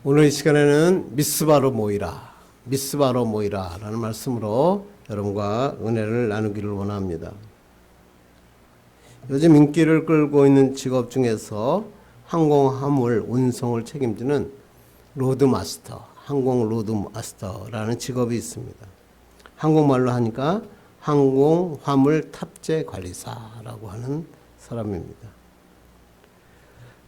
오늘 이 시간에는 미스바로 모이라 라는 말씀으로 여러분과 은혜를 나누기를 원합니다. 요즘 인기를 끌고 있는 직업 중에서 항공화물 운송을 책임지는 항공 로드마스터라는 직업이 있습니다. 한국말로 하니까 항공화물 탑재관리사라고 하는 사람입니다.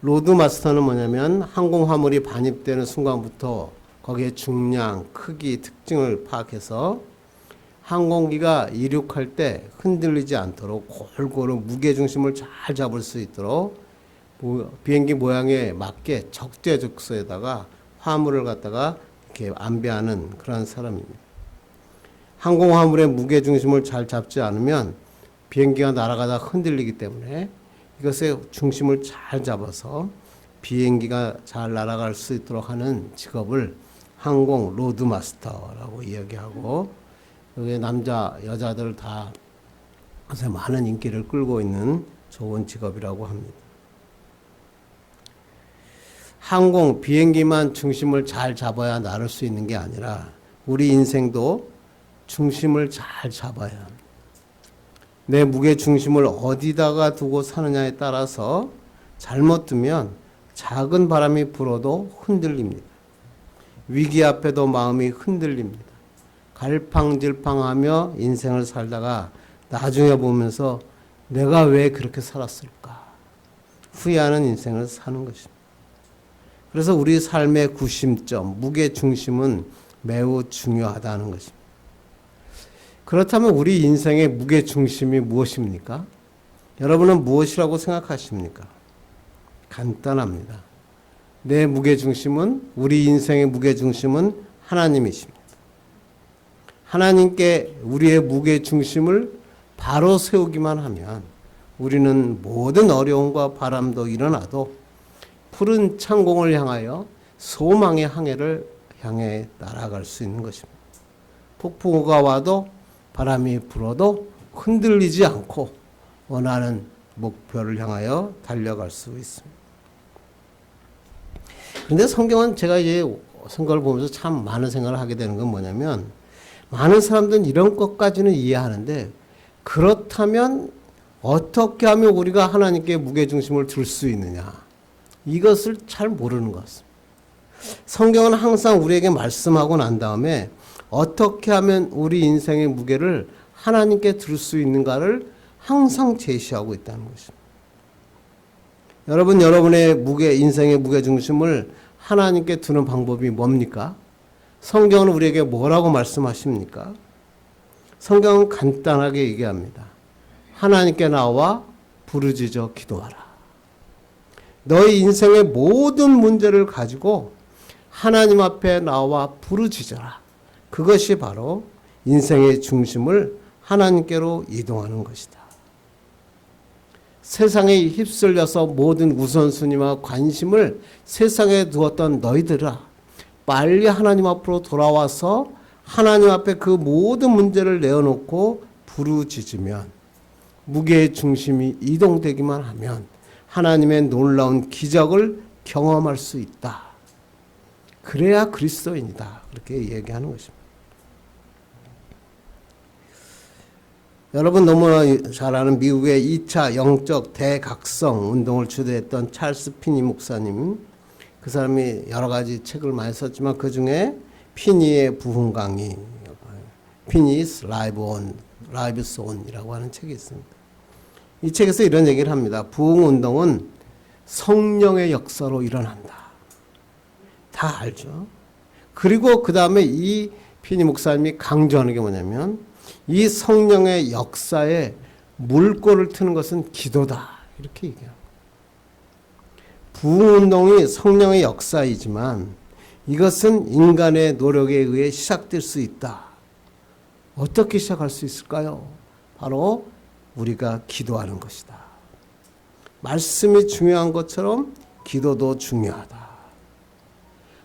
로드마스터는 뭐냐면 항공화물이 반입되는 순간부터 거기에 중량, 크기, 특징을 파악해서 항공기가 이륙할 때 흔들리지 않도록 골고루 무게중심을 잘 잡을 수 있도록 비행기 모양에 맞게 적재적소에다가 화물을 갖다가 이렇게 안배하는 그런 사람입니다. 항공화물의 무게중심을 잘 잡지 않으면 비행기가 날아가다 흔들리기 때문에 이것의 중심을 잘 잡아서 비행기가 잘 날아갈 수 있도록 하는 직업을 항공 로드마스터라고 이야기하고, 여기 남자, 여자들 다 요새 많은 인기를 끌고 있는 좋은 직업이라고 합니다. 비행기만 중심을 잘 잡아야 나를 수 있는 게 아니라 우리 인생도 중심을 잘 잡아야 합니다. 내 무게 중심을 어디다가 두고 사느냐에 따라서 잘못 두면 작은 바람이 불어도 흔들립니다. 위기 앞에도 마음이 흔들립니다. 갈팡질팡하며 인생을 살다가 나중에 보면서 내가 왜 그렇게 살았을까 후회하는 인생을 사는 것입니다. 그래서 우리 삶의 구심점, 무게 중심은 매우 중요하다는 것입니다. 그렇다면 우리 인생의 무게 중심이 무엇입니까? 여러분은 무엇이라고 생각하십니까? 간단합니다. 내 무게 중심은, 우리 인생의 무게 중심은 하나님이십니다. 하나님께 우리의 무게 중심을 바로 세우기만 하면 우리는 모든 어려움과 바람도 일어나도 푸른 창공을 향하여 소망의 항해를 향해 날아갈 수 있는 것입니다. 폭풍우가 와도 바람이 불어도 흔들리지 않고 원하는 목표를 향하여 달려갈 수 있습니다. 그런데 성경은 제가 이제 성경을 보면서 참 많은 생각을 하게 되는 건 뭐냐면, 많은 사람들은 이런 것까지는 이해하는데 그렇다면 어떻게 하면 우리가 하나님께 무게중심을 둘 수 있느냐, 이것을 잘 모르는 것 같습니다. 성경은 항상 우리에게 말씀하고 난 다음에 어떻게 하면 우리 인생의 무게를 하나님께 둘 수 있는가를 항상 제시하고 있다는 것입니다. 여러분의 인생의 무게중심을 하나님께 두는 방법이 뭡니까? 성경은 우리에게 뭐라고 말씀하십니까? 성경은 간단하게 얘기합니다. 하나님께 나와 부르짖어 기도하라. 너희 인생의 모든 문제를 가지고 하나님 앞에 나와 부르짖어라. 그것이 바로 인생의 중심을 하나님께로 이동하는 것이다. 세상에 휩쓸려서 모든 우선순위와 관심을 세상에 두었던 너희들아, 빨리 하나님 앞으로 돌아와서 하나님 앞에 그 모든 문제를 내어놓고 부르짖으면, 무게의 중심이 이동되기만 하면 하나님의 놀라운 기적을 경험할 수 있다. 그래야 그리스도인이다. 그렇게 얘기하는 것입니다. 여러분 너무나 잘 아는 미국의 2차 영적 대각성 운동을 주도했던 찰스 피니 목사님, 그 사람이 여러 가지 책을 많이 썼지만 그 중에 피니의 부흥 강의, 피니's Lives On이라고 하는 책이 있습니다. 이 책에서 이런 얘기를 합니다. 부흥 운동은 성령의 역사로 일어난다. 다 알죠. 그리고 그 다음에 이 피니 목사님이 강조하는 게 뭐냐면, 이 성령의 역사에 물꼬를 트는 것은 기도다. 이렇게 얘기합니다. 부흥운동이 성령의 역사이지만 이것은 인간의 노력에 의해 시작될 수 있다. 어떻게 시작할 수 있을까요? 바로 우리가 기도하는 것이다. 말씀이 중요한 것처럼 기도도 중요하다.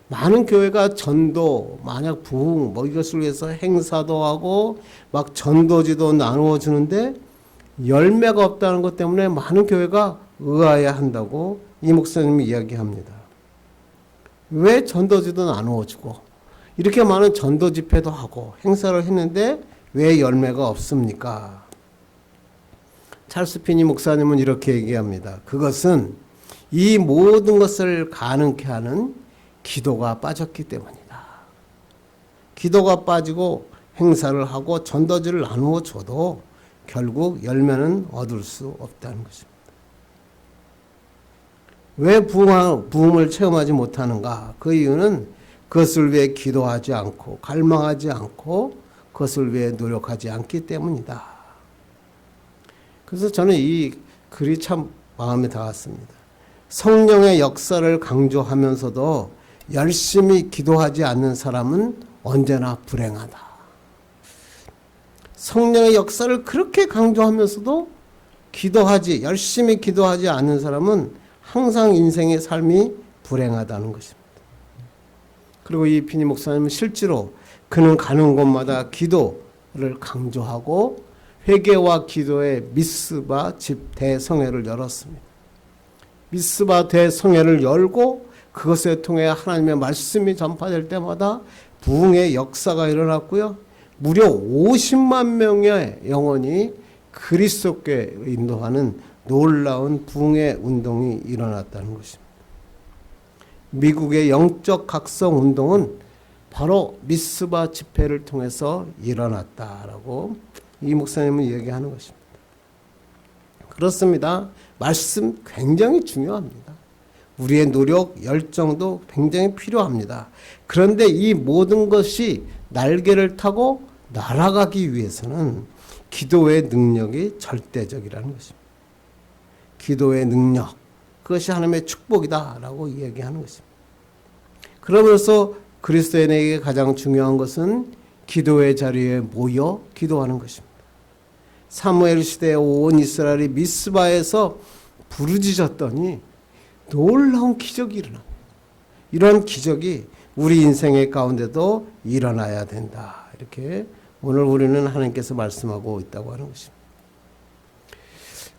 많은 교회가 전도, 만약 부흥, 이것을 위해서 행사도 하고 막 전도지도 나누어 주는데 열매가 없다는 것 때문에 많은 교회가 의아해한다고 이 목사님이 이야기합니다. 왜 전도지도 나누어주고 이렇게 많은 전도 집회도 하고 행사를 했는데 왜 열매가 없습니까? 찰스 피니 목사님은 이렇게 얘기합니다. 그것은 이 모든 것을 가능케 하는 기도가 빠졌기 때문이다. 기도가 빠지고 행사를 하고 전도지를 나누어 줘도 결국 열매는 얻을 수 없다는 것입니다. 왜 부흥을 체험하지 못하는가? 그 이유는 그것을 위해 기도하지 않고 갈망하지 않고 그것을 위해 노력하지 않기 때문이다. 그래서 저는 이 글이 참 마음에 닿았습니다. 성령의 역사를 강조하면서도 열심히 기도하지 않는 사람은 언제나 불행하다. 성령의 역사를 그렇게 강조하면서도 열심히 기도하지 않는 사람은 항상 인생의 삶이 불행하다는 것입니다. 그리고 이 피니 목사님은 실제로 그는 가는 곳마다 기도를 강조하고 회개와 기도의 미스바 집 대성회를 열었습니다. 미스바 대성회를 열고 그것을 통해 하나님의 말씀이 전파될 때마다 부흥의 역사가 일어났고요. 무려 50만 명의 영혼이 그리스도께 인도하는 놀라운 부흥의 운동이 일어났다는 것입니다. 미국의 영적 각성 운동은 바로 미스바 집회를 통해서 일어났다라고 이 목사님은 얘기하는 것입니다. 그렇습니다. 말씀 굉장히 중요합니다. 우리의 노력, 열정도 굉장히 필요합니다. 그런데 이 모든 것이 날개를 타고 날아가기 위해서는 기도의 능력이 절대적이라는 것입니다. 기도의 능력, 그것이 하나님의 축복이다라고 이야기하는 것입니다. 그러면서 그리스도인에게 가장 중요한 것은 기도의 자리에 모여 기도하는 것입니다. 사무엘 시대에 온 이스라엘이 미스바에서 부르짖었더니 놀라운 기적이 일어납니다. 이런 기적이 우리 인생의 가운데도 일어나야 된다. 이렇게 오늘 우리는 하나님께서 말씀하고 있다고 하는 것입니다.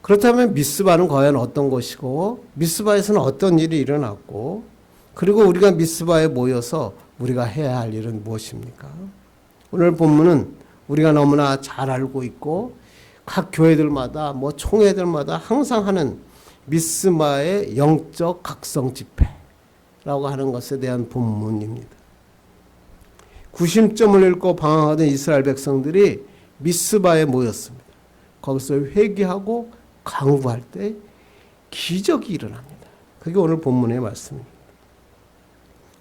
그렇다면 미스바는 과연 어떤 것이고 미스바에서는 어떤 일이 일어났고 그리고 우리가 미스바에 모여서 우리가 해야 할 일은 무엇입니까? 오늘 본문은 우리가 너무나 잘 알고 있고 각 교회들마다 총회들마다 항상 하는 미스바의 영적 각성 집회라고 하는 것에 대한 본문입니다. 구심점을 읽고 방황하던 이스라엘 백성들이 미스바에 모였습니다. 거기서 회개하고 강구할 때 기적이 일어납니다. 그게 오늘 본문의 말씀입니다.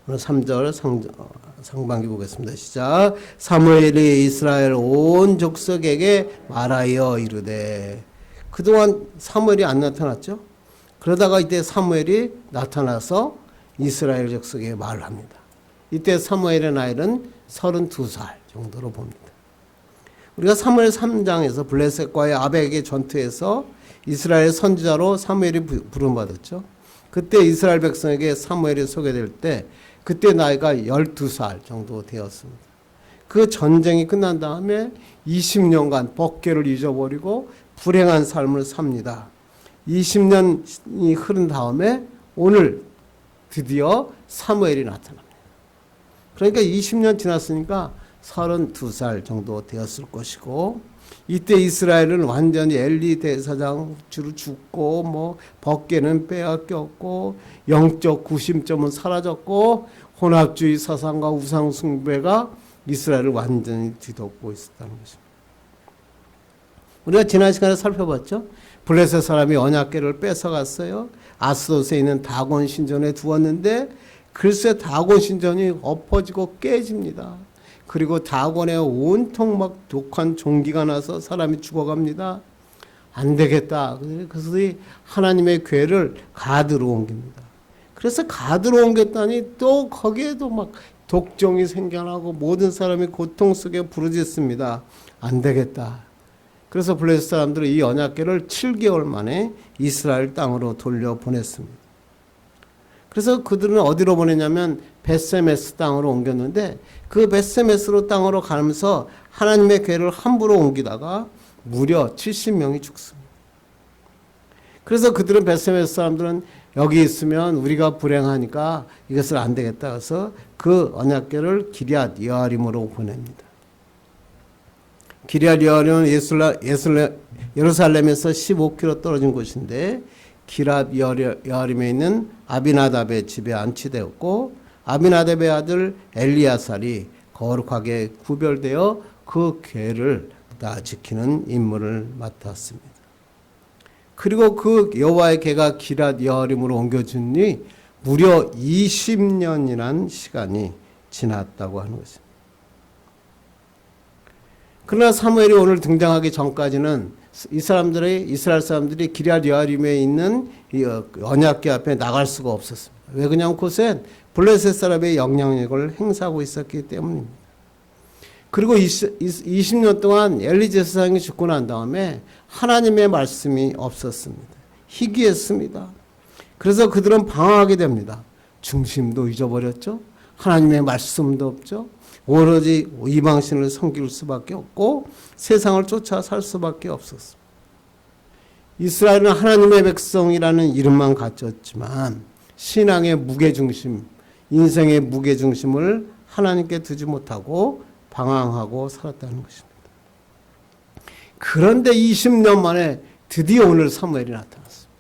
오늘 3절 상반기 보겠습니다. 시작. 사무엘이 이스라엘 온 족속에게 말하여 이르되. 그동안 사무엘이 안 나타났죠. 그러다가 이때 사무엘이 나타나서 이스라엘 족속에게 말을 합니다. 이때 사무엘의 나이는 32살 정도로 봅니다. 우리가 사무엘 3장에서 블레셋과의 아벡의 전투에서 이스라엘 선지자로 사무엘이 부름받았죠. 그때 이스라엘 백성에게 사무엘이 소개될 때 그때 나이가 12살 정도 되었습니다. 그 전쟁이 끝난 다음에 20년간 법궤를 잊어버리고 불행한 삶을 삽니다. 20년이 흐른 다음에 오늘 드디어 사무엘이 나타납니다. 그러니까 20년 지났으니까 32살 정도 되었을 것이고 이때 이스라엘은 완전히 엘리 대사장 주로 죽고 법궤는 빼앗겼고 영적 구심점은 사라졌고 혼합주의 사상과 우상 숭배가 이스라엘을 완전히 뒤덮고 있었다는 것입니다. 우리가 지난 시간에 살펴봤죠. 블레셋 사람이 언약궤를 뺏어갔어요. 아스돗에 있는 다곤 신전에 두었는데 글쎄 다곤 신전이 엎어지고 깨집니다. 그리고 다곤에 온통 독한 종기가 나서 사람이 죽어갑니다. 안 되겠다. 그래서 하나님의 궤를 가드로 옮깁니다. 그래서 가드로 옮겼더니 또 거기에도 독종이 생겨나고 모든 사람이 고통 속에 부르짖습니다. 안 되겠다. 그래서 블레셋 사람들은 이 언약궤를 7개월 만에 이스라엘 땅으로 돌려보냈습니다. 그래서 그들은 어디로 보내냐면 벳세메스 땅으로 옮겼는데 그 벳세메스로 땅으로 가면서 하나님의 궤를 함부로 옮기다가 무려 70명이 죽습니다. 그래서 그들은 벳세메스 사람들은 여기 있으면 우리가 불행하니까 이것을 안 되겠다 해서 그 언약궤를 기럇 여아림으로 보냅니다. 기럇 여아림은 예루살렘에서 15km 떨어진 곳인데 기럇 여아림에 있는 아비나답의 집에 안치되었고 아비나답의 아들 엘리야살이 거룩하게 구별되어 그 궤를 다 지키는 임무를 맡았습니다. 그리고 그 여호와의 궤가 기럇 여아림으로 옮겨진 뒤 무려 20년이란 시간이 지났다고 하는 것입니다. 그러나 사무엘이 오늘 등장하기 전까지는 이스라엘 사람들이 기럇 여아림에 있는 이 언약궤 앞에 나갈 수가 없었습니다. 왜 그냥 그곳엔 블레셋 사람의 영향력을 행사하고 있었기 때문입니다. 그리고 20년 동안 엘리 제사장이 죽고 난 다음에 하나님의 말씀이 없었습니다. 희귀했습니다. 그래서 그들은 방황하게 됩니다. 중심도 잊어버렸죠. 하나님의 말씀도 없죠. 오로지 이방신을 섬길 수밖에 없고 세상을 쫓아 살 수밖에 없었습니다. 이스라엘은 하나님의 백성이라는 이름만 갖췄지만 신앙의 무게중심, 인생의 무게중심을 하나님께 두지 못하고 방황하고 살았다는 것입니다. 그런데 20년 만에 드디어 오늘 사무엘이 나타났습니다.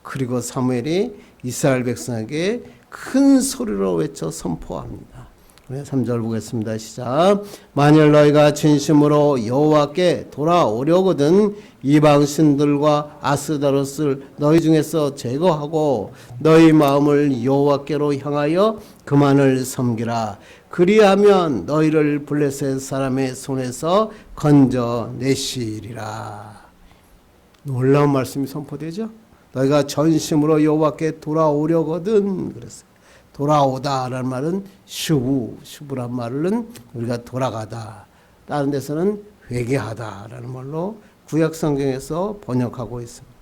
그리고 사무엘이 이스라엘 백성에게 큰 소리로 외쳐 선포합니다. 3절 보겠습니다. 시작. 만일 너희가 진심으로 여호와께 돌아오려거든 이방 신들과 아스다롯을 너희 중에서 제거하고 너희 마음을 여호와께로 향하여 그만을 섬기라. 그리하면 너희를 블레셋 사람의 손에서 건져내시리라. 놀라운 말씀이 선포되죠. 너희가 전심으로 여호와께 돌아오려거든 그랬어요. 돌아오다라는 말은 슈브란 말은 우리가 돌아가다. 다른 데서는 회개하다라는 말로 구약 성경에서 번역하고 있습니다.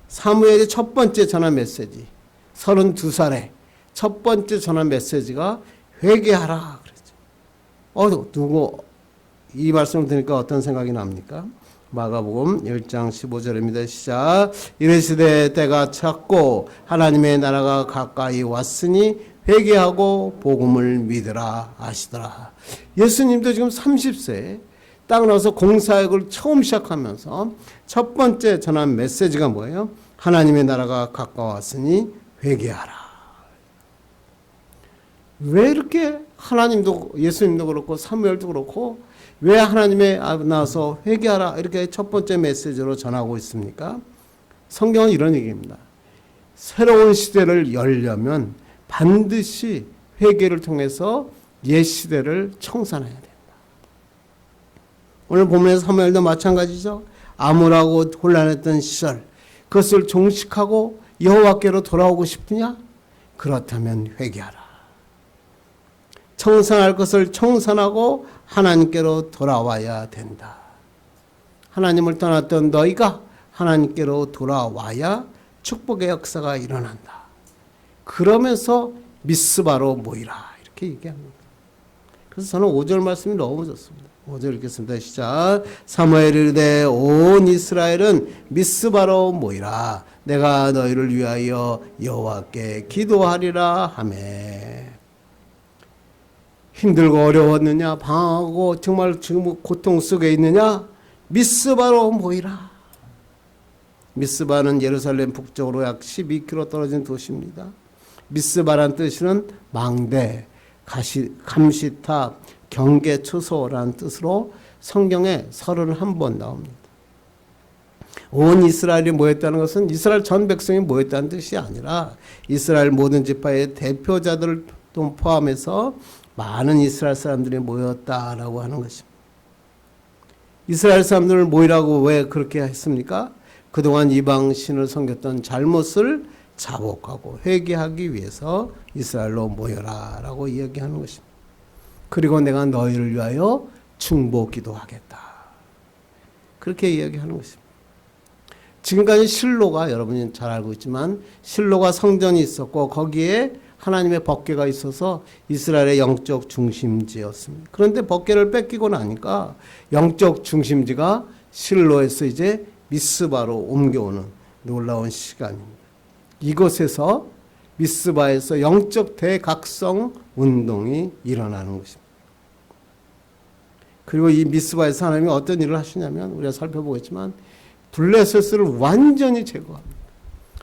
사무엘의 첫 번째 전한 메시지, 32살에 첫 번째 전한 메시지가 회개하라 그랬죠. 누구 이 말씀을 들으니까 어떤 생각이 납니까? 마가복음 1장 15절입니다. 시작. 이르시되 때가 찼고 하나님의 나라가 가까이 왔으니 회개하고 복음을 믿으라 하시더라. 예수님도 지금 30세 딱 나와서 공사역을 처음 시작하면서 첫 번째 전한 메시지가 뭐예요? 하나님의 나라가 가까웠으니 회개하라. 왜 이렇게 하나님도 예수님도 그렇고 사무엘도 그렇고 왜 하나님의 나와서 회개하라 이렇게 첫 번째 메시지로 전하고 있습니까? 성경은 이런 얘기입니다. 새로운 시대를 열려면 반드시 회개를 통해서 옛 시대를 청산해야 된다. 오늘 본문의 사무엘도 마찬가지죠. 암울하고 혼란했던 시절 그것을 종식하고 여호와께로 돌아오고 싶으냐? 그렇다면 회개하라. 청산할 것을 청산하고 하나님께로 돌아와야 된다. 하나님을 떠났던 너희가 하나님께로 돌아와야 축복의 역사가 일어난다. 그러면서 미스바로 모이라 이렇게 얘기합니다. 그래서 저는 5절 말씀이 너무 좋습니다. 5절 읽겠습니다. 시작. 사무엘이 이르되 온 이스라엘은 미스바로 모이라. 내가 너희를 위하여 여호와께 기도하리라 하매. 힘들고 어려웠느냐? 방황하고 정말 지금 고통 속에 있느냐? 미스바로 모이라. 미스바는 예루살렘 북쪽으로 약 12km 떨어진 도시입니다. 미스바란 뜻은 망대, 감시탑, 경계초소라는 뜻으로 성경에 31번 나옵니다. 온 이스라엘이 모였다는 것은 이스라엘 전 백성이 모였다는 뜻이 아니라 이스라엘 모든 지파의 대표자들을 또 포함해서 많은 이스라엘 사람들이 모였다라고 하는 것입니다. 이스라엘 사람들을 모이라고 왜 그렇게 했습니까? 그동안 이방 신을 섬겼던 잘못을 자복하고 회개하기 위해서 이스라엘로 모여라 라고 이야기하는 것입니다. 그리고 내가 너희를 위하여 중보 기도하겠다. 그렇게 이야기하는 것입니다. 지금까지 실로가 여러분이 잘 알고 있지만 실로가 성전이 있었고 거기에 하나님의 법궤가 있어서 이스라엘의 영적 중심지였습니다. 그런데 법궤를 뺏기고 나니까 영적 중심지가 실로에서 이제 미스바로 옮겨오는 놀라운 시간입니다. 이곳에서 미스바에서 영적 대각성 운동이 일어나는 것입니다. 그리고 이 미스바에서 하나님이 어떤 일을 하시냐면 우리가 살펴보겠지만 블레셋을 완전히 제거합니다.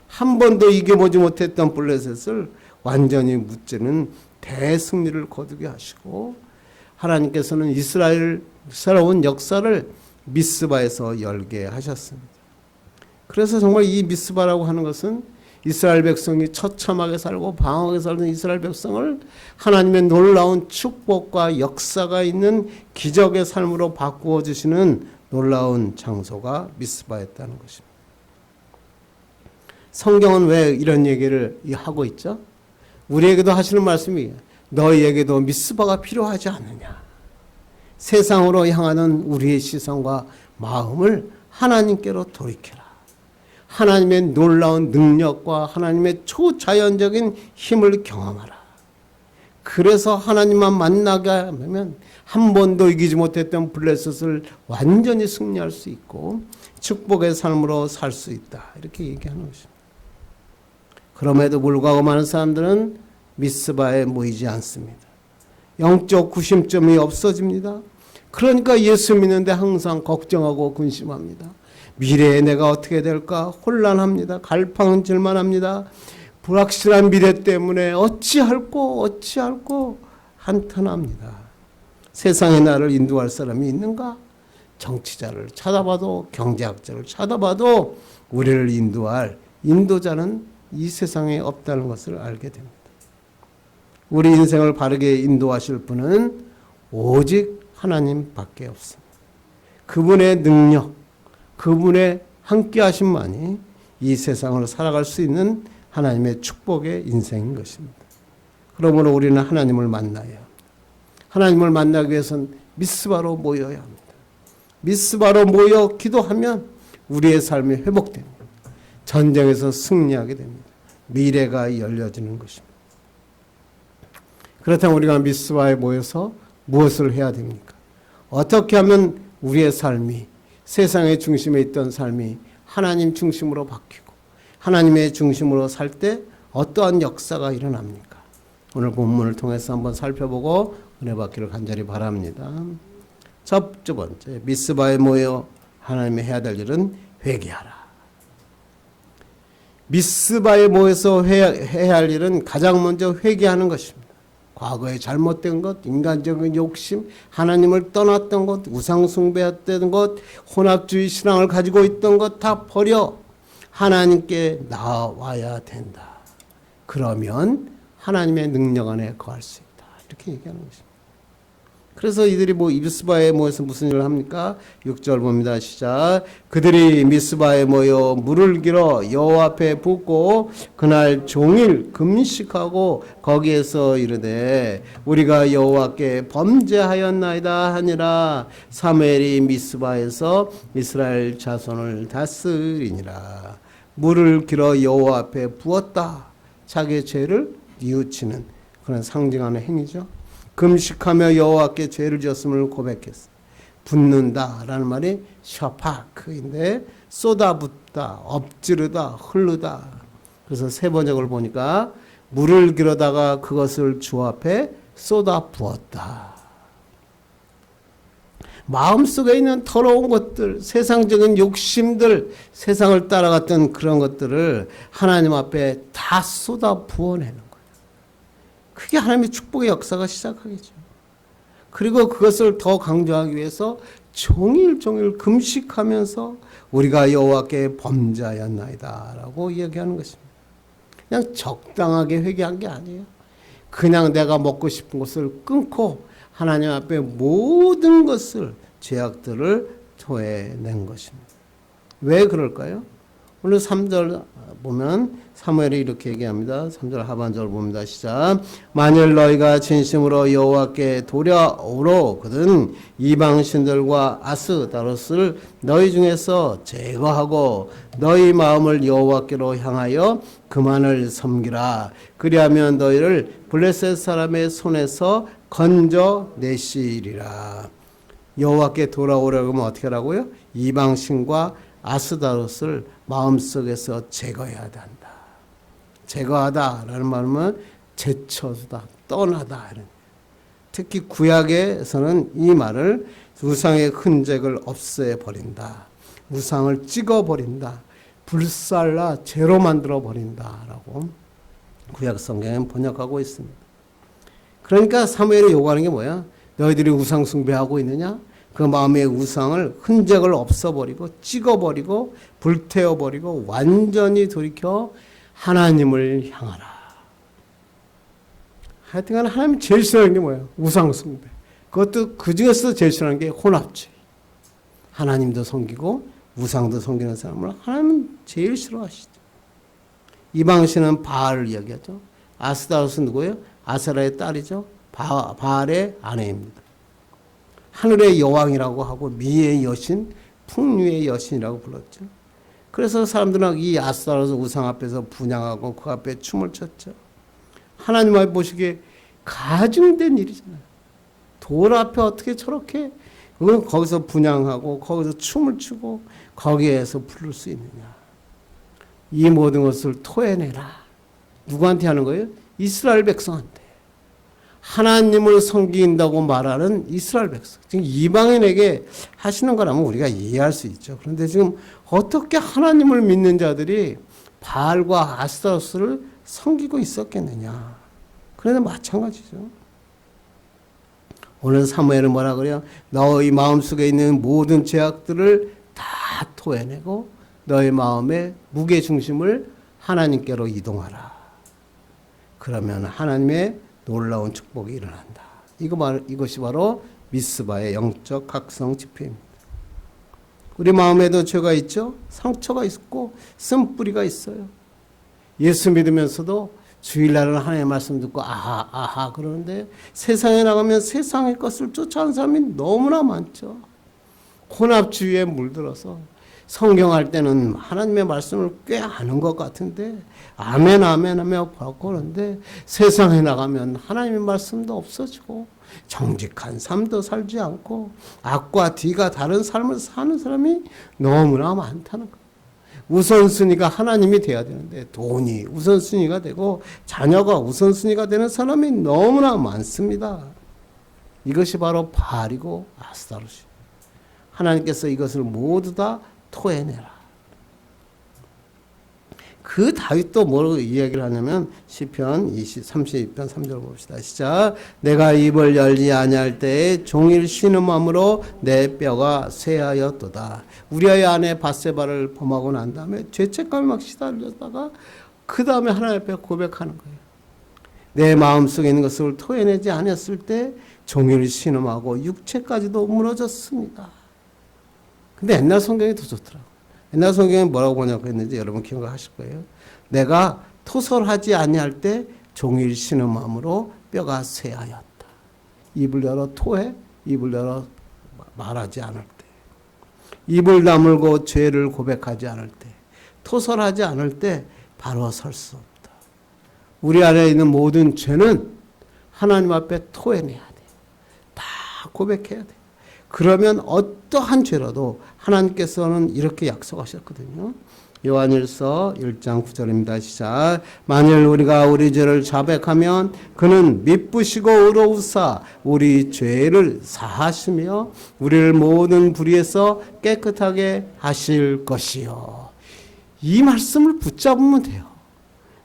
한 번도 이겨보지 못했던 블레셋을 완전히 무찌르는 대승리를 거두게 하시고 하나님께서는 이스라엘 새로운 역사를 미스바에서 열게 하셨습니다. 그래서 정말 이 미스바라고 하는 것은 이스라엘 백성이 처참하게 살고 방황하게 살던 이스라엘 백성을 하나님의 놀라운 축복과 역사가 있는 기적의 삶으로 바꾸어 주시는 놀라운 장소가 미스바였다는 것입니다. 성경은 왜 이런 얘기를 하고 있죠? 우리에게도 하시는 말씀이 너희에게도 미스바가 필요하지 않느냐. 세상으로 향하는 우리의 시선과 마음을 하나님께로 돌이켜라. 하나님의 놀라운 능력과 하나님의 초자연적인 힘을 경험하라. 그래서 하나님만 만나게 하면 한 번도 이기지 못했던 블레셋을 완전히 승리할 수 있고 축복의 삶으로 살 수 있다. 이렇게 얘기하는 것입니다. 그럼에도 불구하고 많은 사람들은 미스바에 모이지 않습니다. 영적 구심점이 없어집니다. 그러니까 예수 믿는데 항상 걱정하고 근심합니다. 미래에 내가 어떻게 될까 혼란합니다. 갈팡질만 합니다. 불확실한 미래 때문에 어찌할꼬 한탄합니다. 세상에 나를 인도할 사람이 있는가? 정치자를 찾아봐도 경제학자를 찾아봐도 우리를 인도할 인도자는 이 세상에 없다는 것을 알게 됩니다. 우리 인생을 바르게 인도하실 분은 오직 하나님밖에 없습니다. 그분의 능력, 그분의 함께하심만이 이 세상을 살아갈 수 있는 하나님의 축복의 인생인 것입니다. 그러므로 우리는 하나님을 만나야 합니다. 하나님을 만나기 위해서는 미스바로 모여야 합니다. 미스바로 모여 기도하면 우리의 삶이 회복됩니다. 전쟁에서 승리하게 됩니다. 미래가 열려지는 것입니다. 그렇다면 우리가 미스바에 모여서 무엇을 해야 됩니까? 어떻게 하면 우리의 삶이 세상의 중심에 있던 삶이 하나님 중심으로 바뀌고 하나님의 중심으로 살 때 어떠한 역사가 일어납니까? 오늘 본문을 통해서 한번 살펴보고 은혜 받기를 간절히 바랍니다. 첫 번째, 미스바에 모여 하나님이 해야 될 일은 회개하라. 미스바에 모여서 해야 할 일은 가장 먼저 회개하는 것입니다. 과거에 잘못된 것, 인간적인 욕심, 하나님을 떠났던 것, 우상숭배했던 것, 혼합주의 신앙을 가지고 있던 것 다 버려 하나님께 나와야 된다. 그러면 하나님의 능력 안에 거할 수 있다. 이렇게 얘기하는 것입니다. 그래서 이들이 미스바에 모여서 무슨 일을 합니까? 6절 봅니다. 시작. 그들이 미스바에 모여 물을 길어 여호와 앞에 붓고 그날 종일 금식하고 거기에서 이르되 우리가 여호와께 범죄하였나이다 하니라. 사무엘이 미스바에서 이스라엘 자손을 다스리니라. 물을 길어 여호와 앞에 부었다. 자기의 죄를 뉘우치는 그런 상징하는 행위죠. 금식하며 여호와께 죄를 지었음을 고백했어. 붓는다라는 말이 샤파크인데 쏟아붓다, 엎지르다, 흐르다. 그래서 세 번역을 보니까 물을 길어다가 그것을 주 앞에 쏟아 부었다. 마음속에 있는 더러운 것들, 세상적인 욕심들, 세상을 따라갔던 그런 것들을 하나님 앞에 다 쏟아 부어내는 거예요. 그게 하나님의 축복의 역사가 시작하겠죠. 그리고 그것을 더 강조하기 위해서 종일 금식하면서 우리가 여호와께 범죄하였나이다 라고 이야기하는 것입니다. 그냥 적당하게 회개한 게 아니에요. 그냥 내가 먹고 싶은 것을 끊고 하나님 앞에 모든 것을 죄악들을 토해낸 것입니다. 왜 그럴까요? 오늘 3절 보면 사무엘이 이렇게 얘기합니다. 3절 하반절 봅니다. 시작. 만일 너희가 진심으로 여호와께 돌아오거든 이방신들과 아스다로스를 너희 중에서 제거하고 너희 마음을 여호와께로 향하여 그만을 섬기라. 그리하면 너희를 블레셋 사람의 손에서 건져내시리라. 여호와께 돌아오려고 하면 어떻게 하라고요? 이방신과 아스다로스를 마음속에서 제거해야 한다. 제거하다라는 말은 제쳐두다, 떠나다. 특히 구약에서는 이 말을 우상의 흔적을 없애버린다. 우상을 찍어버린다. 불살라 죄로 만들어버린다라고 구약 성경에 번역하고 있습니다. 그러니까 사무엘이 요구하는 게 뭐야? 너희들이 우상 숭배하고 있느냐? 그 마음의 우상을 흔적을 없애버리고 찍어버리고 불태워버리고 완전히 돌이켜 하나님을 향하라. 하여튼간 하나님 제일 싫어하는 게 뭐예요? 우상 숭배. 그것도 그 중에서 제일 싫어하는 게 혼합주의. 하나님도 섬기고 우상도 섬기는 사람을 하나님은 제일 싫어하시죠. 이방신은 바알을 이야기하죠. 아스타롯은 누구예요? 아세라의 딸이죠. 바알의 아내입니다. 하늘의 여왕이라고 하고 미의 여신, 풍류의 여신이라고 불렀죠. 그래서 사람들은 이 아스타롯 우상 앞에서 분향하고 그 앞에 춤을 췄죠. 하나님 앞에 보시기에 가증된 일이잖아요. 돌 앞에 어떻게 저렇게 거기서 분향하고 거기서 춤을 추고 거기에서 부를 수 있느냐. 이 모든 것을 토해내라. 누구한테 하는 거예요? 이스라엘 백성한테. 하나님을 섬긴다고 말하는 이스라엘 백성. 지금 이방인에게 하시는 거라면 우리가 이해할 수 있죠. 그런데 지금 어떻게 하나님을 믿는 자들이 바알과 아스타로스를 섬기고 있었겠느냐. 그래도 마찬가지죠. 오늘 사무엘은 뭐라 그래요? 너희 마음속에 있는 모든 죄악들을 다 토해내고 너희 마음의 무게중심을 하나님께로 이동하라. 그러면 하나님의 놀라운 축복이 일어난다. 이것이 바로 미스바의 영적 각성 집회입니다. 우리 마음에도 죄가 있죠? 상처가 있고 쓴뿌리가 있어요. 예수 믿으면서도 주일날은 하나님의 말씀 듣고 아하 그러는데 세상에 나가면 세상의 것을 쫓아가는 사람이 너무나 많죠. 혼합주의에 물들어서 성경할 때는 하나님의 말씀을 꽤 아는 것 같은데 아멘 하며 바꾸는데 세상에 나가면 하나님의 말씀도 없어지고 정직한 삶도 살지 않고 앞과 뒤가 다른 삶을 사는 사람이 너무나 많다는 거예요. 우선순위가 하나님이 돼야 되는데 돈이 우선순위가 되고 자녀가 우선순위가 되는 사람이 너무나 많습니다. 이것이 바로 바알이고 아스타롯이에요. 하나님께서 이것을 모두 다 토해내라. 그 다윗도 뭐라고 이야기를 하냐면 시편 32편 3절 봅시다. 시작. 내가 입을 열지 아니할 때에 종일 쉬는 마음으로 내 뼈가 쇠하였도다. 우리아의 아내 밧세바를 범하고 난 다음에 죄책감에 막 시달렸다가 그 다음에 하나님 앞에 고백하는 거예요. 내 마음속에 있는 것을 토해내지 않았을 때 종일 신음하고 육체까지도 무너졌습니다. 근데 옛날 성경이 더 좋더라고요. 옛날 성경에 뭐라고 번역했는지 여러분 기억하실 거예요. 내가 토설하지 아니할 때 종일 신음함으로 뼈가 쇠하였다. 입을 열어 토해, 입을 열어 말하지 않을 때, 입을 다물고 죄를 고백하지 않을 때, 토설하지 않을 때 바로 설 수 없다. 우리 안에 있는 모든 죄는 하나님 앞에 토해내야 돼. 다 고백해야 돼. 그러면 어떠한 죄라도 하나님께서는 이렇게 약속하셨거든요. 요한일서 1장 9절입니다. 시작. 만일 우리가 우리 죄를 자백하면 그는 미쁘시고 의로우사 우리 죄를 사하시며 우리를 모든 불의에서 깨끗하게 하실 것이요. 이 말씀을 붙잡으면 돼요.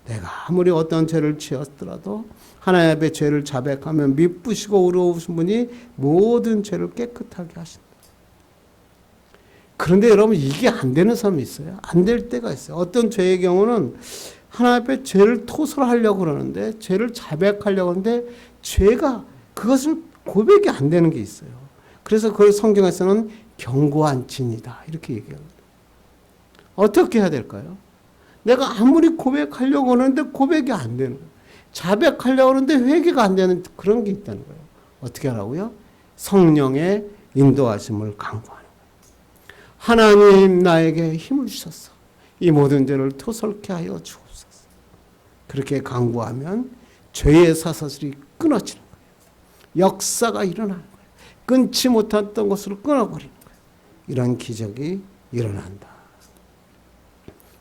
내가 아무리 어떤 죄를 지었더라도 하나님 앞에 죄를 자백하면 미쁘시고 의로우신 분이 모든 죄를 깨끗하게 하신다. 그런데 여러분 이게 안 되는 사람이 있어요. 안 될 때가 있어요. 어떤 죄의 경우는 하나님 앞에 죄를 토설하려고 그러는데 죄를 자백하려고 하는데 죄가 그것을 고백이 안 되는 게 있어요. 그래서 그걸 성경에서는 견고한 진이다 이렇게 얘기합니다. 어떻게 해야 될까요? 내가 아무리 고백하려고 하는데 고백이 안 되는 거예요. 자백하려고 하는데 회개가 안 되는 그런 게 있다는 거예요. 어떻게 하라고요? 성령의 인도하심을 간구하는 거예요. 하나님 나에게 힘을 주셨어. 이 모든 죄를 토설케 하여 주옵소서. 그렇게 간구하면 죄의 사슬이 끊어지는 거예요. 역사가 일어나는 거예요. 끊지 못했던 것을 끊어버리는 거예요. 이런 기적이 일어난다.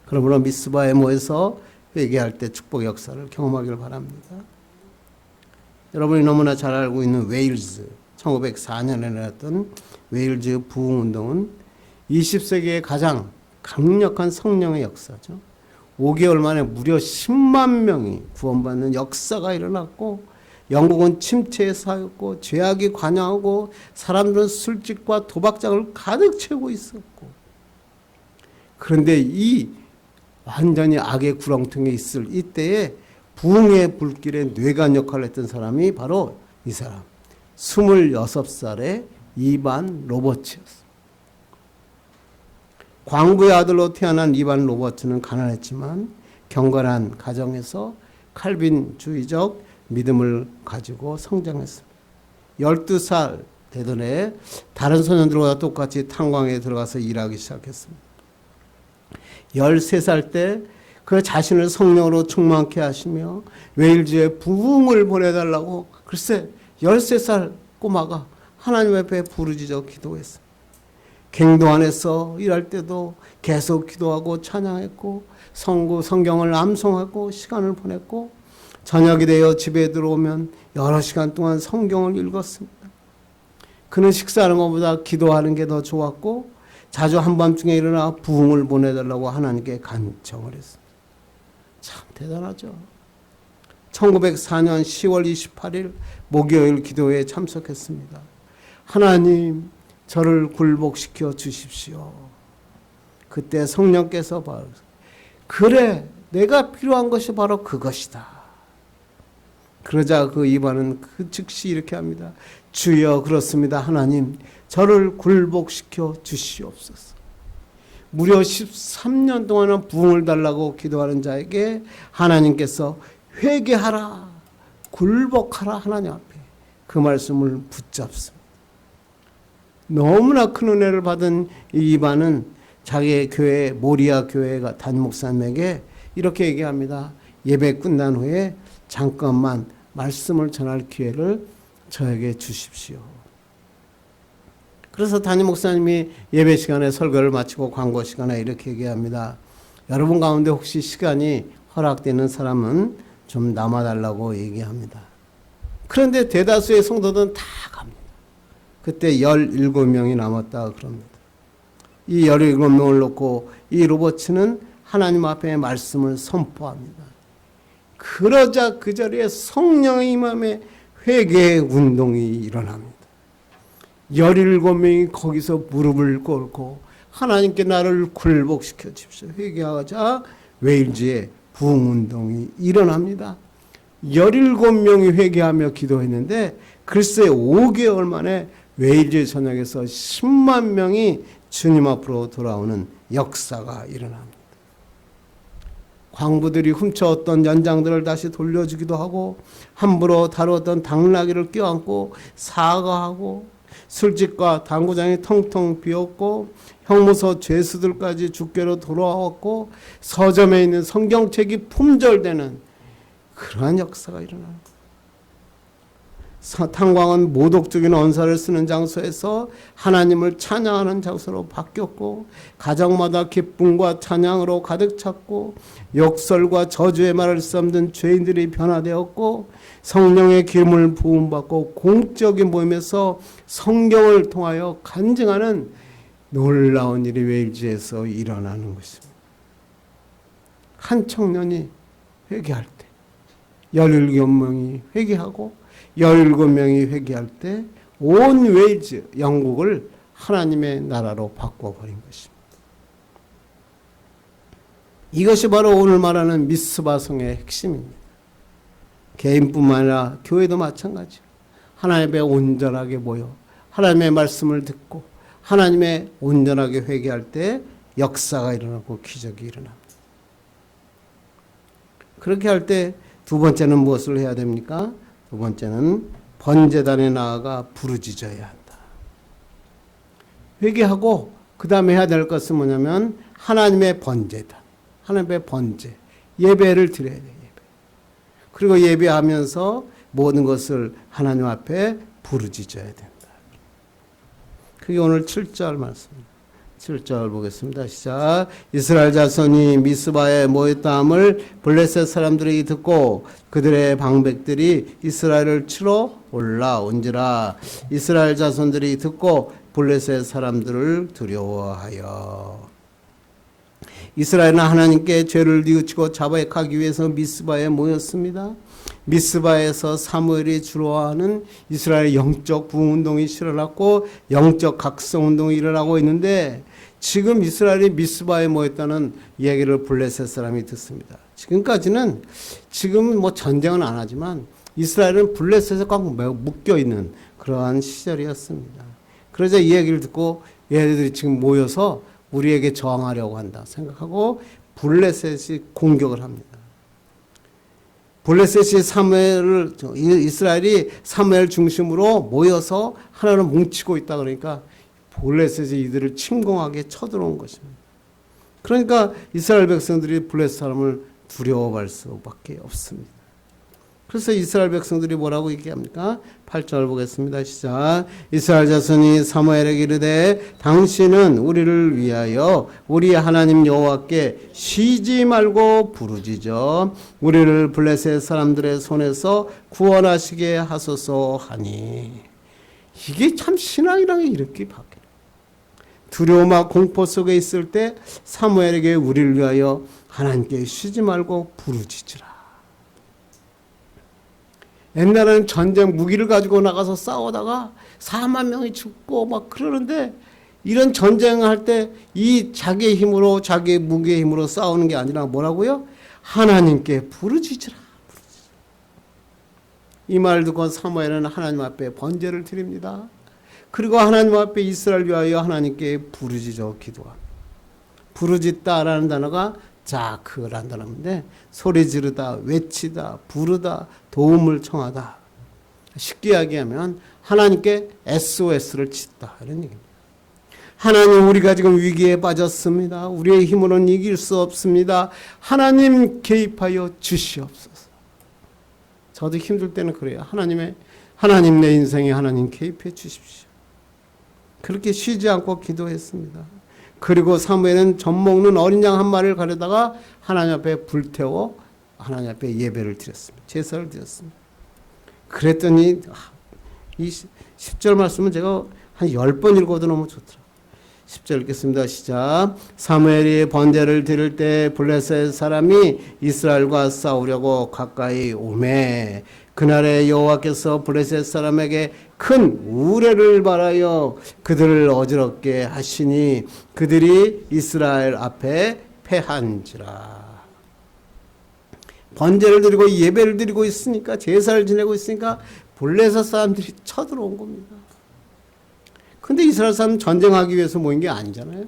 그러므로 미스바에 모여서 회개할 때 축복 역사를 경험하기를 바랍니다. 여러분이 너무나 잘 알고 있는 웨일즈 1904년에 일어났던 웨일즈 부흥운동은 20세기의 가장 강력한 성령의 역사죠. 5개월 만에 무려 10만 명이 구원받는 역사가 일어났고 영국은 침체에 쌓였고 죄악이 관영하고 사람들은 술집과 도박장을 가득 채우고 있었고 그런데 이 완전히 악의 구렁텅이에 있을 이때에 부흥의 불길에 뇌관 역할을 했던 사람이 바로 이 사람 26살의 이반 로버츠였습니다. 광부의 아들로 태어난 이반 로버츠는 가난했지만 경건한 가정에서 칼빈주의적 믿음을 가지고 성장했습니다. 12살 되던 해에 다른 소년들과 똑같이 탄광에 들어가서 일하기 시작했습니다. 13살 때 그 자신을 성령으로 충만케 하시며 웨일즈에 부흥을 보내달라고 글쎄 13살 꼬마가 하나님 앞에 부르짖어 기도했습니다. 갱도 안에서 일할 때도 계속 기도하고 찬양했고 성경을 암송하고 시간을 보냈고 저녁이 되어 집에 들어오면 여러 시간 동안 성경을 읽었습니다. 그는 식사하는 것보다 기도하는 게 더 좋았고 자주 한밤중에 일어나 부흥을 보내달라고 하나님께 간청을 했습니다. 참 대단하죠. 1904년 10월 28일 목요일 기도회에 참석했습니다. 하나님 저를 굴복시켜 주십시오. 그때 성령께서 바로 그래 내가 필요한 것이 바로 그것이다. 그러자 그 이반은 그 즉시 이렇게 합니다. 주여 그렇습니다. 하나님 저를 굴복시켜 주시옵소서. 무려 13년 동안은 부흥을 달라고 기도하는 자에게 하나님께서 회개하라 굴복하라 하나님 앞에 그 말씀을 붙잡습니다. 너무나 큰 은혜를 받은 이 이반은 자기의 교회 모리아 교회가 담임 목사님에게 이렇게 얘기합니다. 예배 끝난 후에 잠깐만 말씀을 전할 기회를 저에게 주십시오. 그래서 담임 목사님이 예배 시간에 설교를 마치고 광고 시간에 이렇게 얘기합니다. 여러분 가운데 혹시 시간이 허락되는 사람은 좀 남아달라고 얘기합니다. 그런데 대다수의 성도들은 다 갑니다. 그때 17명이 남았다 그럽니다. 이 17명을 놓고 이 로버츠는 하나님 앞에 말씀을 선포합니다. 그러자 그 자리에 성령의 임함에 회개의 운동이 일어납니다. 17명이 거기서 무릎을 꿇고 하나님께 나를 굴복시켜 주십시오. 회개하자 웨일즈의 부흥운동이 일어납니다. 17명이 회개하며 기도했는데 글쎄 5개월 만에 웨일즈 전역에서 10만 명이 주님 앞으로 돌아오는 역사가 일어납니다. 광부들이 훔쳐왔던 연장들을 다시 돌려주기도 하고 함부로 다루었던 당나귀를 껴안고 사과하고 술집과 당구장이 텅텅 비었고 형무소 죄수들까지 주께로 돌아왔고 서점에 있는 성경책이 품절되는 그러한 역사가 일어납니다. 탄광은 모독적인 언사를 쓰는 장소에서 하나님을 찬양하는 장소로 바뀌었고 가정마다 기쁨과 찬양으로 가득 찼고 욕설과 저주의 말을 써먹는 죄인들이 변화되었고 성령의 기름을 부음받고 공적인 모임에서 성경을 통하여 간증하는 놀라운 일이 웨일즈에서 일어나는 것입니다. 한 청년이 회개할 때 17명이 회개하고 17명이 회개할 때 온 웨일즈 영국을 하나님의 나라로 바꿔버린 것입니다. 이것이 바로 오늘 말하는 미스바성의 핵심입니다. 개인뿐만 아니라 교회도 마찬가지예요. 하나님 앞에 온전하게 모여 하나님의 말씀을 듣고 하나님의 온전하게 회개할 때 역사가 일어나고 기적이 일어납니다. 그렇게 할 때 두 번째는 무엇을 해야 됩니까? 두 번째는 번제단에 나아가 부르짖어야 한다. 회개하고 그 다음에 해야 될 것은 뭐냐면 하나님의 번제단, 하나님의 번제, 예배를 드려야 돼요. 예배. 그리고 예배하면서 모든 것을 하나님 앞에 부르짖어야 된다. 그게 오늘 7절 말씀입니다. 7절 보겠습니다. 시작. 이스라엘 자손이 미스바에 모였다함을 블레셋 사람들이 듣고 그들의 방백들이 이스라엘을 치러 올라온지라. 이스라엘 자손들이 듣고 블레셋 사람들을 두려워하여. 이스라엘은 하나님께 죄를 뉘우치고 자백하기 위해서 미스바에 모였습니다. 미스바에서 사무엘이 주로하는 이스라엘 영적 부흥운동이 일어났고 영적 각성운동이 일어나고 있는데 지금 이스라엘이 미스바에 모였다는 이야기를 블레셋 사람이 듣습니다. 지금까지는 지금 뭐 전쟁은 안 하지만 이스라엘은 블레셋에 꽉 묶여있는 그러한 시절이었습니다. 그러자 이 얘기를 듣고 얘네들이 지금 모여서 우리에게 저항하려고 한다 생각하고 블레셋이 공격을 합니다. 블레셋이 사무엘을 이스라엘이 사무엘 중심으로 모여서 하나로 뭉치고 있다 그러니까 블레셋이 이들을 침공하게 쳐들어온 것입니다. 그러니까 이스라엘 백성들이 블레셋 사람을 두려워할 수밖에 없습니다. 그래서 이스라엘 백성들이 뭐라고 얘기합니까? 8절 보겠습니다. 시작. 이스라엘 자손이 사무엘에게 이르되 당신은 우리를 위하여 우리 하나님 여호와께 쉬지 말고 부르짖어 우리를 블레셋 사람들의 손에서 구원하시게 하소서 하니. 이게 참 신앙이라는 게 이렇게 바뀌어요. 두려움과 공포 속에 있을 때 사무엘에게 우리를 위하여 하나님께 쉬지 말고 부르짖으라. 옛날에는 전쟁 무기를 가지고 나가서 싸우다가 4만 명이 죽고 막 그러는데 이런 전쟁을 할 때 이 자기의 힘으로 자기의 무기의 힘으로 싸우는 게 아니라 뭐라고요? 하나님께 부르짖으라. 이 말 듣고 사무엘은 하나님 앞에 번제를 드립니다. 그리고 하나님 앞에 이스라엘 위하여 하나님께 부르짖어 기도합니다. 부르짖다라는 단어가 자크라는 단어인데 소리 지르다, 외치다, 부르다, 도움을 청하다. 쉽게 이야기하면 하나님께 SOS를 치다 이런 얘기입니다. 하나님 우리가 지금 위기에 빠졌습니다. 우리의 힘으로는 이길 수 없습니다. 하나님 개입하여 주시옵소서. 저도 힘들 때는 그래요. 하나님 내 인생에 하나님 개입해 주십시오. 그렇게 쉬지 않고 기도했습니다. 그리고 사무엘은 젖 먹는 어린 양 한 마리를 가려다가 하나님 앞에 불태워 하나님 앞에 예배를 드렸습니다. 제사를 드렸습니다. 그랬더니 이 10절 말씀은 제가 한 10번 읽어도 너무 좋더라고요. 10절 읽겠습니다. 시작. 사무엘이 번제를 드릴 때 블레셋 사람이 이스라엘과 싸우려고 가까이 오매 그날에 여호와께서 블레셋 사람에게 큰 우레를 발하여 그들을 어지럽게 하시니 그들이 이스라엘 앞에 패한지라. 번제를 드리고 예배를 드리고 있으니까 제사를 지내고 있으니까 블레셋 사람들이 쳐들어온 겁니다. 근데 이스라엘 사람은 전쟁하기 위해서 모인 게 아니잖아요.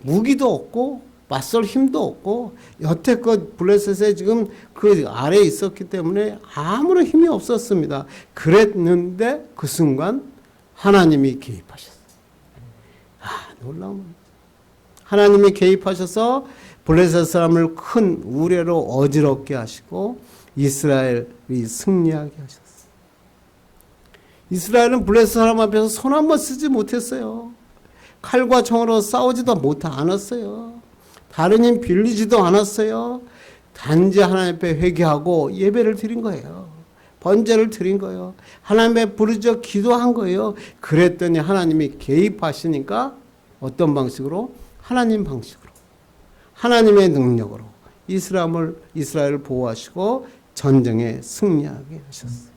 무기도 없고 맞설 힘도 없고 여태껏 블레셋에 지금 그 아래에 있었기 때문에 아무런 힘이 없었습니다. 그랬는데 그 순간 하나님이 개입하셨어요. 놀라운 겁니다. 하나님이 개입하셔서 블레셋 사람을 큰 우레로 어지럽게 하시고 이스라엘이 승리하게 하셨어요. 이스라엘은 블레셋 사람 앞에서 손 한 번 쓰지 못했어요. 칼과 총으로 싸우지도 않았어요. 다른 힘 빌리지도 않았어요. 단지 하나님 앞에 회개하고 예배를 드린 거예요. 번제를 드린 거예요. 하나님의 부르짖어 기도한 거예요. 그랬더니 하나님이 개입하시니까 어떤 방식으로? 하나님 방식으로. 하나님의 능력으로 이스라엘을 보호하시고 전쟁에 승리하게 하셨어요.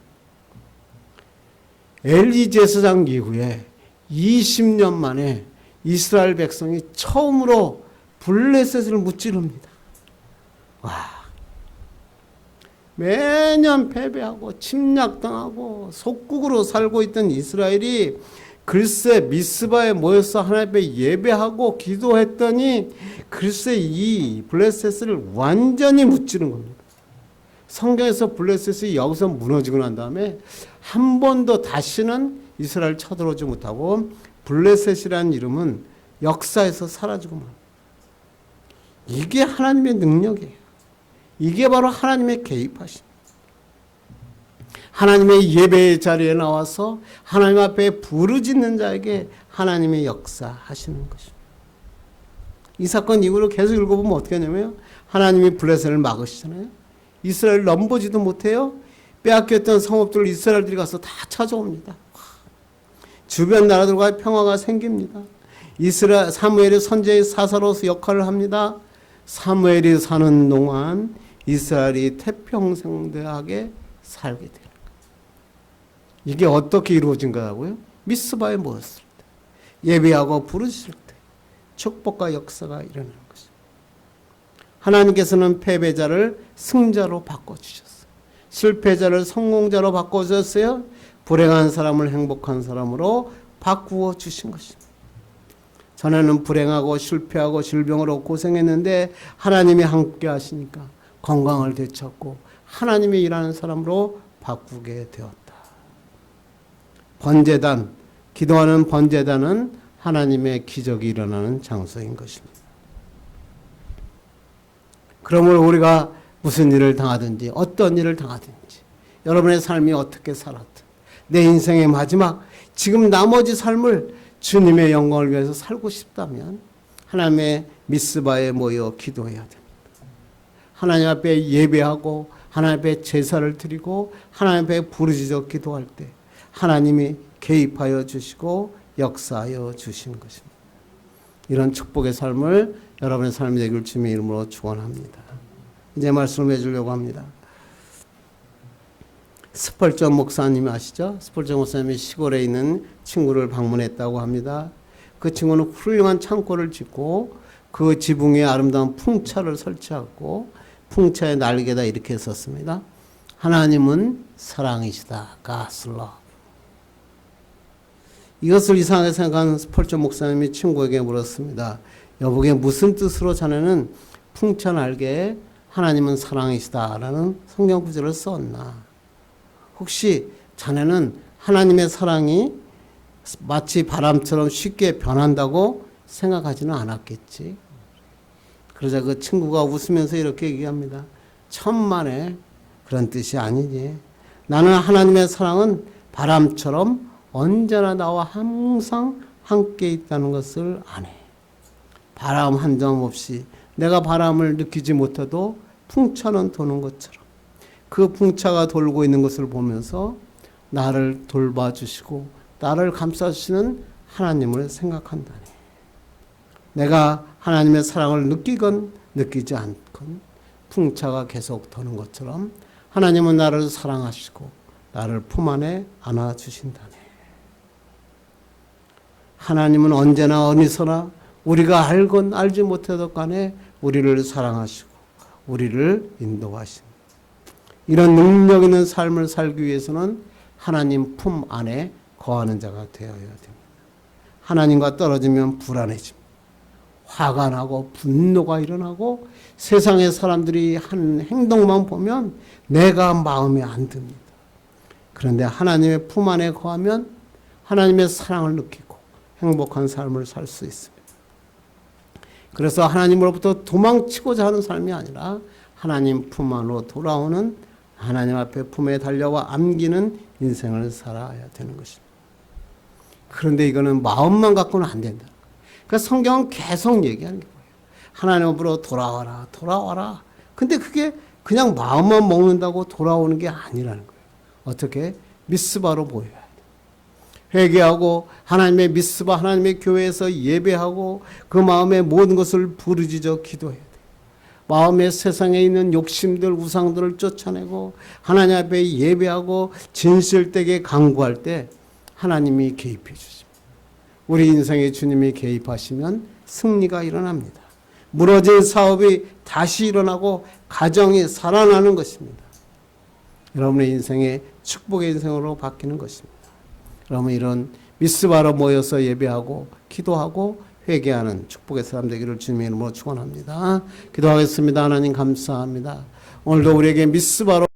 엘리 제사장 이후에 20년 만에 이스라엘 백성이 처음으로 블레셋을 무찌릅니다. 매년 패배하고 침략당하고 속국으로 살고 있던 이스라엘이 글쎄 미스바에 모여서 하나님 앞에 예배하고 기도했더니 글쎄 이 블레셋을 완전히 무찌른 겁니다. 성경에서 블레셋이 여기서 무너지고 난 다음에 한 번도 다시는 이스라엘 쳐들어오지 못하고 블레셋이라는 이름은 역사에서 사라지고 말. 이게 하나님의 능력이에요. 이게 바로 하나님의 개입하심. 하나님의 예배의 자리에 나와서 하나님 앞에 부르짖는 자에게 하나님의 역사하시는 것입니다. 이 사건 이후로 계속 읽어보면 어떻게 하냐면 하나님이 블레셋을 막으시잖아요. 이스라엘 넘보지도 못해요. 빼앗겼던 성읍들을 이스라엘들이 가서 다 찾아옵니다. 주변 나라들과 평화가 생깁니다. 사무엘이 선지자의 사사로서 역할을 합니다. 사무엘이 사는 동안 이스라엘이 태평성대하게 살게 되는 거예요. 이게 어떻게 이루어진 거라고요? 미스바에 모였을 때, 예배하고 부르실 때 축복과 역사가 일어나는 것입니다. 하나님께서는 패배자를 승자로 바꿔주셨어요. 실패자를 성공자로 바꿔주셨어요. 불행한 사람을 행복한 사람으로 바꾸어 주신 것입니다. 전에는 불행하고 실패하고 질병으로 고생했는데 하나님이 함께 하시니까 건강을 되찾고 하나님이 일하는 사람으로 바꾸게 되었다. 번제단, 기도하는 번제단은 하나님의 기적이 일어나는 장소인 것입니다. 그러므로 우리가 무슨 일을 당하든지 어떤 일을 당하든지 여러분의 삶이 어떻게 살았든 내 인생의 마지막 지금 나머지 삶을 주님의 영광을 위해서 살고 싶다면 하나님의 미스바에 모여 기도해야 됩니다. 하나님 앞에 예배하고 하나님 앞에 제사를 드리고 하나님 앞에 부르짖어 기도할 때 하나님이 개입하여 주시고 역사하여 주시는 것입니다. 이런 축복의 삶을 여러분의 삶이 되길 주님의 이름으로 축원합니다. 이제 말씀을 해주려고 합니다. 스펄전 목사님 아시죠? 스펄전 목사님이 시골에 있는 친구를 방문했다고 합니다. 그 친구는 훌륭한 창고를 짓고 그 지붕에 아름다운 풍차를 설치하고 풍차의 날개에다 이렇게 썼습니다. 하나님은 사랑이시다. God's love. 이것을 이상하게 생각한 스펄전 목사님이 친구에게 물었습니다. 여보게 무슨 뜻으로 자네는 풍차 날개에 하나님은 사랑이시다 라는 성경 구절을 썼나? 혹시 자네는 하나님의 사랑이 마치 바람처럼 쉽게 변한다고 생각하지는 않았겠지? 그러자 그 친구가 웃으면서 이렇게 얘기합니다. 천만에 그런 뜻이 아니지. 나는 하나님의 사랑은 바람처럼 언제나 나와 항상 함께 있다는 것을 아네. 바람 한 점 없이 내가 바람을 느끼지 못해도 풍차는 도는 것처럼 그 풍차가 돌고 있는 것을 보면서 나를 돌봐주시고 나를 감싸주시는 하나님을 생각한다네. 내가 하나님의 사랑을 느끼건 느끼지 않건 풍차가 계속 도는 것처럼 하나님은 나를 사랑하시고 나를 품 안에 안아주신다네. 하나님은 언제나 어디서나 우리가 알건 알지 못해도 간에 우리를 사랑하시고 우리를 인도하십니다. 이런 능력 있는 삶을 살기 위해서는 하나님 품 안에 거하는 자가 되어야 됩니다. 하나님과 떨어지면 불안해집니다. 화가 나고 분노가 일어나고 세상의 사람들이 한 행동만 보면 내가 마음에 안 듭니다. 그런데 하나님의 품 안에 거하면 하나님의 사랑을 느끼고 행복한 삶을 살 수 있습니다. 그래서 하나님으로부터 도망치고자 하는 삶이 아니라 하나님 품 안으로 돌아오는 하나님 앞에 품에 달려와 안기는 인생을 살아야 되는 것입니다. 그런데 이거는 마음만 갖고는 안 된다. 그러니까 성경은 계속 얘기하는 게 뭐예요? 하나님 앞으로 돌아와라, 돌아와라. 근데 그게 그냥 마음만 먹는다고 돌아오는 게 아니라는 거예요. 어떻게? 미스바로 모여야 돼요. 회개하고 하나님의 미스바, 하나님의 교회에서 예배하고 그 마음의 모든 것을 부르짖어 기도해야 돼요. 마음의 세상에 있는 욕심들, 우상들을 쫓아내고 하나님 앞에 예배하고 진실되게 간구할 때 하나님이 개입해 주십니다. 우리 인생에 주님이 개입하시면 승리가 일어납니다. 무너진 사업이 다시 일어나고 가정이 살아나는 것입니다. 여러분의 인생의 축복의 인생으로 바뀌는 것입니다. 여러분 이런 미스바로 모여서 예배하고 기도하고 회개하는 축복의 사람 되기를 주님의 이름으로 축원합니다. 기도하겠습니다. 하나님 감사합니다. 오늘도 우리에게 미스바로